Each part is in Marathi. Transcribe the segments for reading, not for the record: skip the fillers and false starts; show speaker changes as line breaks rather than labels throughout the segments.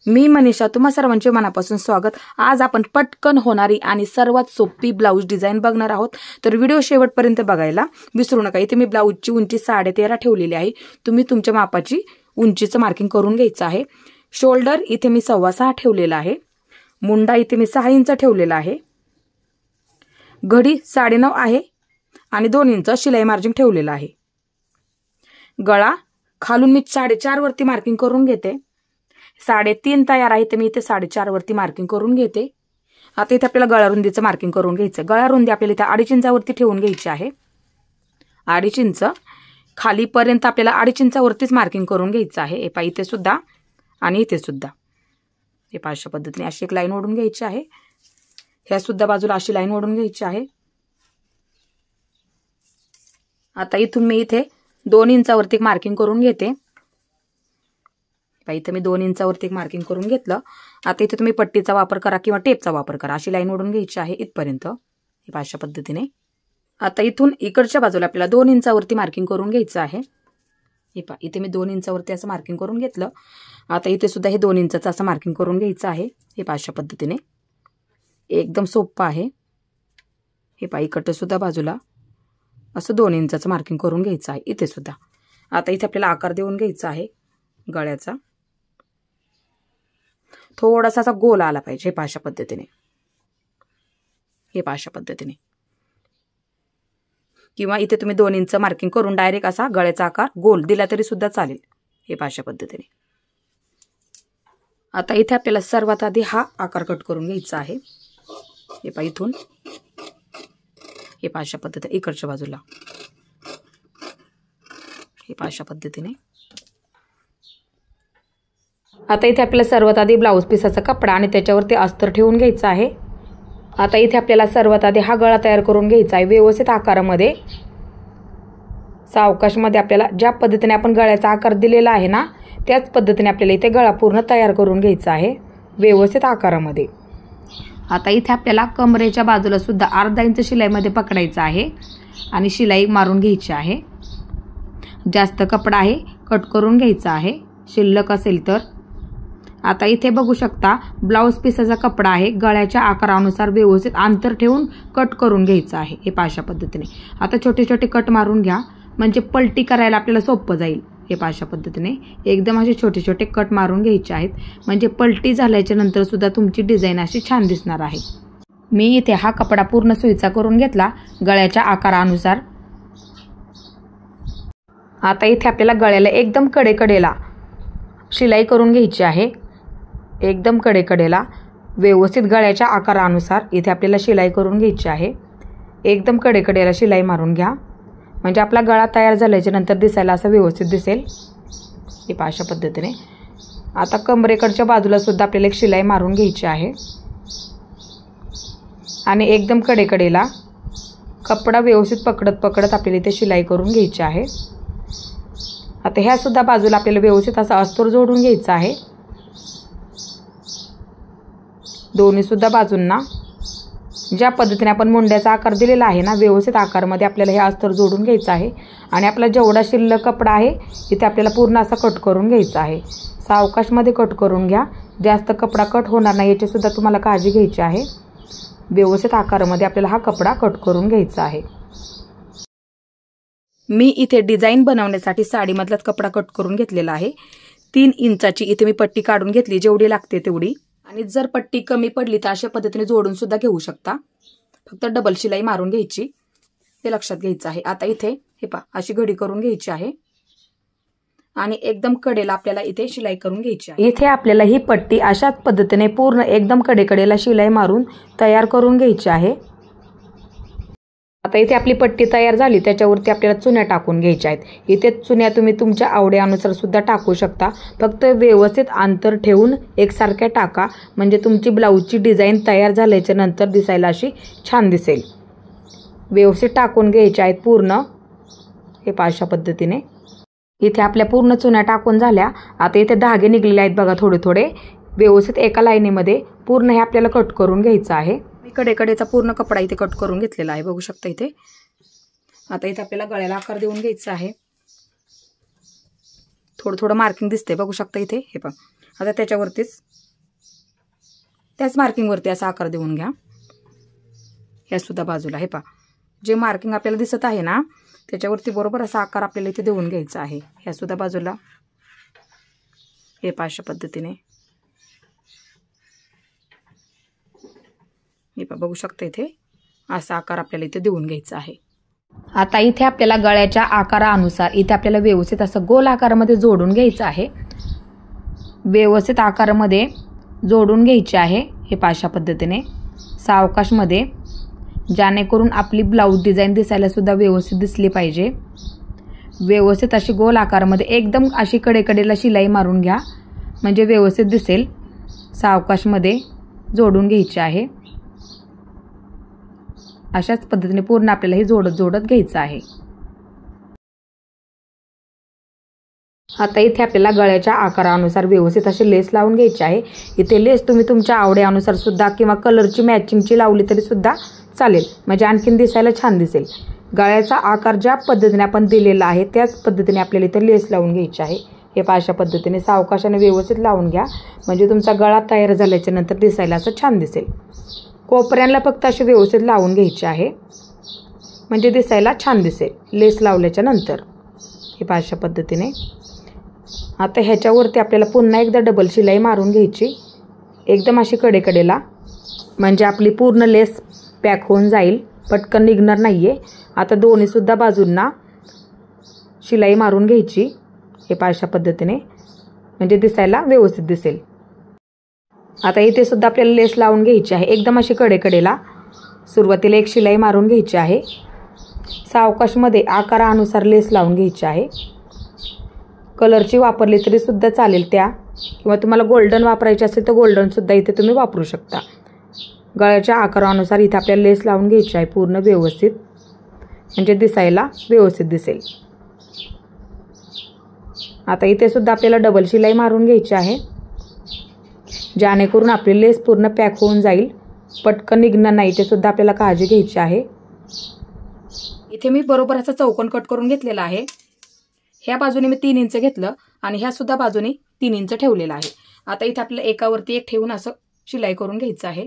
मी मनीषा, तुम्हा सर्वांचे मनापासून स्वागत। आज आपण पटकन होणारी आणि सर्वात सोपी ब्लाउज डिझाइन बघणार आहोत, तर व्हिडिओ शेवटपर्यंत बघायला विसरू नका। इथे मी ब्लाउजची उंची 13.5 ठेवलेली आहे। तुम्ही तुमच्या मापाची उंचीचं मार्किंग करून घ्यायचं आहे। शोल्डर इथे मी 6.25 ठेवलेला आहे। मुंडा इथे मी 6 इंच ठेवलेला आहे। घडी 9.5 आहे आणि 2 इंच शिलाई मार्जिन ठेवलेला आहे। गळा खालून मी 4.5 वरती मार्किंग करून घेते। 3.5 तयार आहे, तर मी इथे 4.5 वरती मार्किंग करून घेते। आता इथे आपल्याला गळा रुंदीचं मार्किंग करून घ्यायचं। गळा रुंदी आपल्याला इथे 2.5 इंचावरती ठेवून घ्यायची आहे। 2.5 इंच खालीपर्यंत आपल्याला 2.5 इंचावरतीच मार्किंग करून घ्यायचं आहे। हे पहा, इथे सुद्धा आणि इथे सुद्धा हे पहा, अशा पद्धतीने अशी एक लाईन ओढून घ्यायची आहे। ह्या सुद्धा बाजूला अशी लाईन ओढून घ्यायची आहे। आता इथून मी इथे 2 इंचावरती मार्किंग करून घेते। इथे मी 2 इंचावरती मार्किंग करून घेतलं। आता इथे तुम्ही पट्टीचा वापर करा किंवा टेपचा वापर करा। अशी लाईन ओढून घ्यायची आहे इथपर्यंत, हे अशा पद्धतीने। आता इथून इकडच्या बाजूला आपल्याला 2 इंचावरती मार्किंग करून घ्यायचं आहे। हे पहा, इथे मी 2 इंचावरती असं मार्किंग करून घेतलं। आता इथे सुद्धा हे 2 इंचाचं असं मार्किंग करून घ्यायचं आहे। हे पहा, अशा पद्धतीने एकदम सोपं आहे। हे पहा, इकडचं सुद्धा बाजूला असं 2 इंचाचं मार्किंग करून घ्यायचं आहे इथे सुद्धा। आता इथे आपल्याला आकार देऊन घ्यायचा आहे गळ्याचा। थोडासा असा गोल आला पाहिजे, हे पहा अशा पद्धतीने, हे पहा अशा पद्धतीने। किंवा इथे तुम्ही 2 इंच मार्किंग करून डायरेक्ट असा गळ्याचा आकार गोल दिला तरी सुद्धा चालेल, हे पहा अशा पद्धतीने। आता इथे आपल्याला सर्वात आधी हा आकार कट करून घ्यायचा आहे। हे पहा, इथून हे पहा अशा पद्धतीने इकडच्या बाजूला, हे पहा अशा पद्धतीने। आता इथे आपल्याला सर्वात आधी ब्लाउज पीसाचा कपडा आणि त्याच्यावरती अस्तर ठेवून घ्यायचा आहे। आता इथे आपल्याला सर्वात आधी हा गळा तयार करून घ्यायचा आहे व्यवस्थित आकारामध्ये। सावकाशमध्ये आपल्याला ज्या पद्धतीने आपण गळ्याचा आकार दिलेला आहे ना, त्याच पद्धतीने आपल्याला इथे गळा पूर्ण तयार करून घ्यायचा आहे व्यवस्थित आकारामध्ये। आता इथे आपल्याला कमरेच्या बाजूला सुद्धा अर्धा इंच शिलाईमध्ये पकडायचं आहे आणि शिलाई मारून घ्यायची आहे। जास्त कपडा आहे, कट करून घ्यायचा आहे शिल्लक असेल तर। आता इथे बघू शकता ब्लाउज पीसाचा कपडा आहे, गळ्याच्या आकारानुसार व्यवस्थित अंतर ठेवून कट करून घ्यायचं आहे, हे पहा अशा पद्धतीने। आता छोटे छोटे कट मारून घ्या, म्हणजे पलटी करायला आपल्याला सोपं जाईल। हे पहा अशा पद्धतीने एकदम असे छोटे छोटे कट मारून घ्यायचे आहेत, म्हणजे पलटी झाल्याच्या नंतर सुद्धा तुमची डिझाईन अशी छान दिसणार आहे। मी इथे हा कपडा पूर्ण सुईचा करून घेतला गळ्याच्या आकारानुसार। आता इथे आपल्याला गळ्याला एकदम कडेकडेला शिलाई करून घ्यायची आहे, एकदम कडेकडेला व्यवस्थित गळ्याच्या आकारानुसार इथे आपल्याला शिलाई करून घ्यायची आहे। एकदम कडेकडेला शिलाई मारून घ्या, म्हणजे आपला गळा तयार झाल्याच्या नंतर दिसायला असं व्यवस्थित दिसेल, हे पहा अशा पद्धतीने। आता कमरेकडच्या बाजूला सुद्धा आपल्याला एक शिलाई मारून घ्यायची आहे आणि एकदम कडेकडेला कपडा व्यवस्थित पकडत पकडत आपल्याला इथे शिलाई करून घ्यायची आहे। आता ह्या सुद्धा बाजूला आपल्याला व्यवस्थित असा अस्तर जोडून घ्यायचा आहे। दोन्ही सुद्धा बाजूंना ज्या पद्धतीने आपण मुंड्याचा आकार दिलेला आहे ना, व्यवस्थित आकारमध्ये आपल्याला हे अस्तर जोडून घ्यायचं आहे आणि आपला जेवढा शिल्लक कपडा आहे इथे आपल्याला पूर्ण असा कट करून घ्यायचा आहे। सावकाशमध्ये कट करून घ्या, जास्त कपडा कट होणार नाही याची सुद्धा तुम्हाला काळजी घ्यायची आहे। व्यवस्थित आकारामध्ये आपल्याला हा कपडा कट करून घ्यायचा आहे। मी इथे डिझाईन बनवण्यासाठी साडीमधलाच कपडा कट करून घेतलेला आहे। 3 इंचाची इथे मी पट्टी काढून घेतली, जेवढी लागते तेवढी। आणि जर पट्टी कमी पडली तर अशा पद्धतीने जोडून सुद्धा घेऊ शकता, फक्त डबल शिलाई मारून घ्यायची, हे लक्षात घ्यायचं आहे। आता इथे हे पहा अशी घडी करून घ्यायची आहे आणि एकदम कडेला आपल्याला इथे शिलाई करून घ्यायची आहे। इथे आपल्याला ही पट्टी अशाच पद्धतीने पूर्ण एकदम कडेकडेला शिलाई मारून तयार करून घ्यायची आहे। आता इथे आपली पट्टी तयार झाली, त्याच्यावरती आपल्याला चुन्या टाकून घ्यायच्या आहेत। इथे चुन्या तुम्ही तुमच्या आवडीनुसार सुद्धा टाकू शकता, फक्त व्यवस्थित अंतर ठेवून एकसारख्या टाका, म्हणजे तुमची ब्लाऊजची डिझाईन तयार झाल्याच्या नंतर दिसायला अशी छान दिसेल। व्यवस्थित टाकून घ्यायच्या आहेत पूर्ण, हे पहा अशा पद्धतीने। इथे आपल्या पूर्ण चुन्या टाकून झाल्या। आता इथे धागे निघलेले आहेत बघा थोडे थोडे, व्यवस्थित एका लाईनीमध्ये पूर्ण हे आपल्याला कट करून घ्यायचं आहे। मी कडेकडेचा पूर्ण कपडा इथे कट करून घेतलेला आहे, बघू शकता इथे। आता इथे आपल्याला गळ्याला आकार देऊन घ्यायचा आहे। थोडं थोडं मार्किंग दिसते, बघू शकता इथे, हे पहा आता त्याच्यावरतीच त्याच मार्किंगवरती असा आकार देऊन घ्या. ह्या सुद्धा बाजूला हे पहा, जे मार्किंग आपल्याला दिसत आहे ना त्याच्यावरती बरोबर असा आकार आपल्याला इथे देऊन घ्यायचा आहे. ह्या सुद्धा बाजूला हे पहा अशा पद्धतीने हे पहा, बघू शकता इथे असा आकार आपल्याला इथे देऊन घ्यायचा आहे. आता इथे आपल्याला गळ्याच्या आकारानुसार इथे आपल्याला व्यवस्थित असं गोल आकारामध्ये जोडून घ्यायचं आहे. व्यवस्थित आकारामध्ये जोडून घ्यायचे आहे. हे पहा अशा पद्धतीने सावकाशमध्ये, जेणेकरून आपली ब्लाऊज डिझाईन दिसायला सुद्धा व्यवस्थित दिसली पाहिजे. व्यवस्थित अशी गोल आकारामध्ये एकदम अशी कडेकडेला शिलाई मारून घ्या, म्हणजे व्यवस्थित दिसेल. सावकाशमध्ये जोडून घ्यायचे आहे. अशाच पद्धतीने पूर्ण आपल्याला हे जोडत घ्यायचं आहे. आता इथे आपल्याला गळ्याच्या आकारानुसार व्यवस्थित असे लेस लावून घ्यायचे आहे. इथे लेस तुम्ही तुमच्या आवडीनुसार सुद्धा किंवा कलरची मॅचिंगची लावली तरी सुद्धा चालेल, म्हणजे आणखीन दिसायला छान दिसेल. गळ्याचा आकार ज्या पद्धतीने आपण दिलेला आहे त्याच पद्धतीने आपल्याला इथे लेस लावून घ्यायची आहे. हे पहा अशा पद्धतीने सावकाशाने व्यवस्थित लावून घ्या, म्हणजे तुमचा गळा तयार झाल्याच्या नंतर दिसायला असं छान दिसेल. कोपऱ्यांना फक्त असे व्यवस्थित लावून घ्यायचे आहे, म्हणजे दिसायला छान दिसेल लेस लावल्याच्या नंतर. हे पहा अशा पद्धतीने. आता ह्याच्यावरती आपल्याला पुन्हा एकदा डबल शिलाई मारून घ्यायची, एकदम अशी कडेकडेला, म्हणजे आपली पूर्ण लेस पॅक होऊन जाईल, पटकन निघणार नाहीये. आता दोन्ही सुद्धा बाजूंना शिलाई मारून घ्यायची. हे पहा अशा पद्धतीने, म्हणजे दिसायला व्यवस्थित दिसेल. आता इथे सुद्धा आपल्याला लेस लावून घ्यायची आहे, एकदम अशी कडेकडेला. सुरुवातीला एक शिलाई मारून घ्यायची आहे. सावकाशमध्ये आकारानुसार लेस लावून घ्यायची आहे. कलरची वापरली तरी सुद्धा चालेल त्या, किंवा तुम्हाला गोल्डन वापरायची असेल तर गोल्डन सुद्धा इथे तुम्ही वापरू शकता. गळ्याच्या आकारानुसार इथे आपल्याला लेस लावून घ्यायची आहे पूर्ण व्यवस्थित, म्हणजे दिसायला व्यवस्थित दिसेल. आता इथे सुद्धा आपल्याला डबल शिलाई मारून घ्यायची आहे, जेणेकरून आपली लेस पूर्ण पॅक होऊन जाईल, पटकन निघणार नाही ते सुद्धा आपल्याला काळजी घ्यायची आहे. इथे मी बरोबर असा चौकोन कट करून घेतलेला आहे. ह्या बाजूने मी 3 इंच घेतलं आणि ह्या सुद्धा बाजूने 3 इंच ठेवलेला आहे. आता इथे आपल्याला एकावरती एक ठेवून असं शिलाई करून घ्यायचं आहे.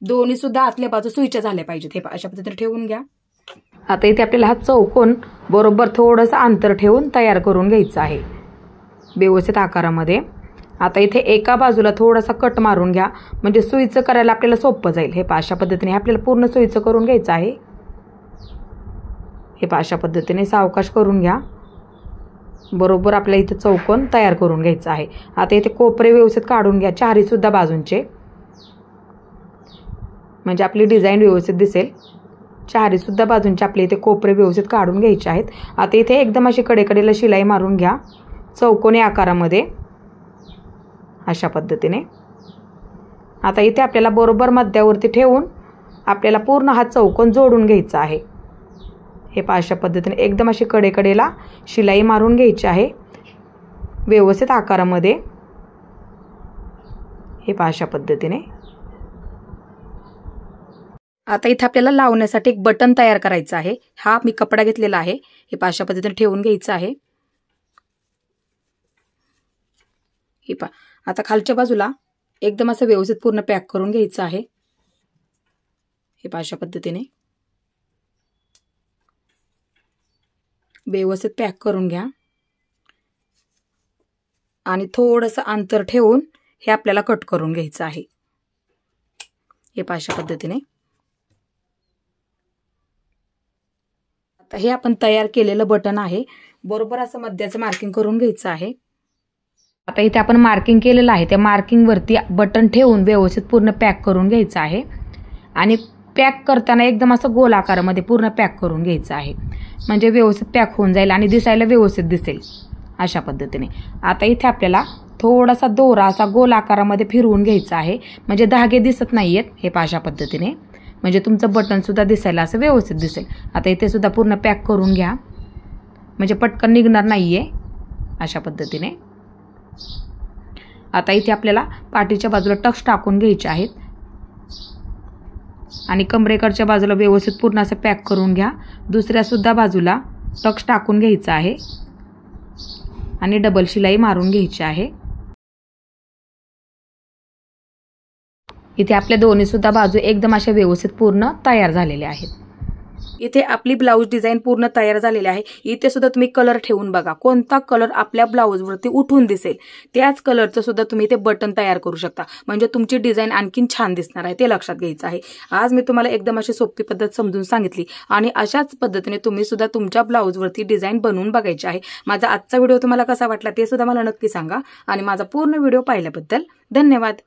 दोन्ही सुद्धा आतल्या बाजू सुईच्या झाल्या पाहिजेत. हे अशा पद्धतीने ठेवून घ्या. आता इथे आपल्याला हा चौकोन बरोबर थोडंसं अंतर ठेवून तयार करून घ्यायचं आहे व्यवस्थित आकारामध्ये. आता इथे एका बाजूला थोडासा कट मारून घ्या, म्हणजे सुईचं करायला आपल्याला सोपं जाईल. हे पहा अशा पद्धतीने आपल्याला पूर्ण सुईचं करून घ्यायचं आहे. हे पहा अशा पद्धतीने सावकाश करून घ्या. बरोबर आपल्या इथे चौकोन तयार करून घ्यायचा आहे. आता इथे कोपरे व्यवस्थित काढून घ्या, चारी सुद्धा बाजूंचे, म्हणजे आपली डिझाईन व्यवस्थित दिसेल. चारी सुद्धा बाजूंचे आपले इथे कोपरे व्यवस्थित काढून घ्यायचे आहेत. आता इथे एकदम अशी कडेकडेला शिलाई मारून घ्या चौकोनी आकारामध्ये अशा पद्धतीने. आता इथे आपल्याला बरोबर मध्यावरती ठेवून आपल्याला पूर्ण हा चौकोन जोडून घ्यायचा आहे. हे पहा अशा पद्धतीने एकदम अशी कडेकडेला शिलाई मारून घ्यायची आहे व्यवस्थित आकारामध्ये. हे पहा अशा पद्धतीने. आता इथे आपल्याला लावण्यासाठी एक बटन तयार करायचं आहे. हा मी कपडा घेतलेला आहे. हे पहा अशा पद्धतीने ठेवून घ्यायचं आहे. हे पहा आता खालच्या बाजूला एकदम असं व्यवस्थित पूर्ण पॅक करून घ्यायचं आहे. हे पहा अशा पद्धतीने व्यवस्थित पॅक करून घ्या आणि थोडंसं अंतर ठेवून हे आपल्याला कट करून घ्यायचं आहे. हे पहा अशा पद्धतीने. आता हे आपण तयार केलेलं बटन आहे, बरोबर असं मध्याचं मार्किंग करून घ्यायचं आहे. आता इथे आपण मार्किंग केलेलं आहे, त्या मार्किंग वरती बटन ठेवून व्यवस्थित पूर्ण पॅक करून घ्यायचं आहे. आणि पॅक करताना एकदम असं गोल आकारामध्ये पूर्ण पॅक करून घ्यायचं आहे, म्हणजे व्यवस्थित पॅक होऊन जाईल आणि दिसायला व्यवस्थित दिसेल अशा पद्धतीने. आता इथे आपल्याला थोडासा दोरा असा गोल आकारामध्ये फिरवून घ्यायचा आहे, म्हणजे धागे दिसत नाहीयेत. हे पहा अशा पद्धतीने, म्हणजे तुमचं बटन सुद्धा दिसायला असं व्यवस्थित दिसेल. आता इथे सुद्धा पूर्ण पॅक करून घ्या, म्हणजे पटकन निघणार नाहीये अशा पद्धतीने. आता इथे आपल्याला पाठीच्या बाजूला टक्स टाकून घ्यायचे आहेत आणि कमरेकडच्या बाजूला व्यवस्थित पूर्ण असं पॅक करून घ्या. दुसऱ्या सुद्धा बाजूला टक्स टाकून घ्यायचा आहे आणि डबल शिलाई मारून घ्यायची आहे. इथे आपल्या दोन्ही सुद्धा बाजू एकदम अशा व्यवस्थित पूर्ण तयार झालेल्या आहेत। इथे आपली ब्लाऊज डिझाईन पूर्ण तयार झालेली आहे। इथे सुद्धा तुम्ही कलर ठेवून बघा, कोणता कलर आपल्या ब्लाऊजवरती उठून दिसेल त्याच कलरचं सुद्धा तुम्ही इथे बटन तयार करू शकता, म्हणजे तुमची डिझाईन आणखीन छान दिसणार आहे, ते लक्षात घ्यायचं आहे। आज मी तुम्हाला एकदम अशी सोपी पद्धत समजून सांगितली आणि अशाच पद्धतीने तुम्ही सुद्धा तुमच्या ब्लाऊजवरती डिझाईन बनवून बघायची आहे। माझा आजचा व्हिडिओ तुम्हाला कसा वाटला ते सुद्धा मला नक्की सांगा आणि माझा पूर्ण व्हिडिओ पाहिल्याबद्दल धन्यवाद।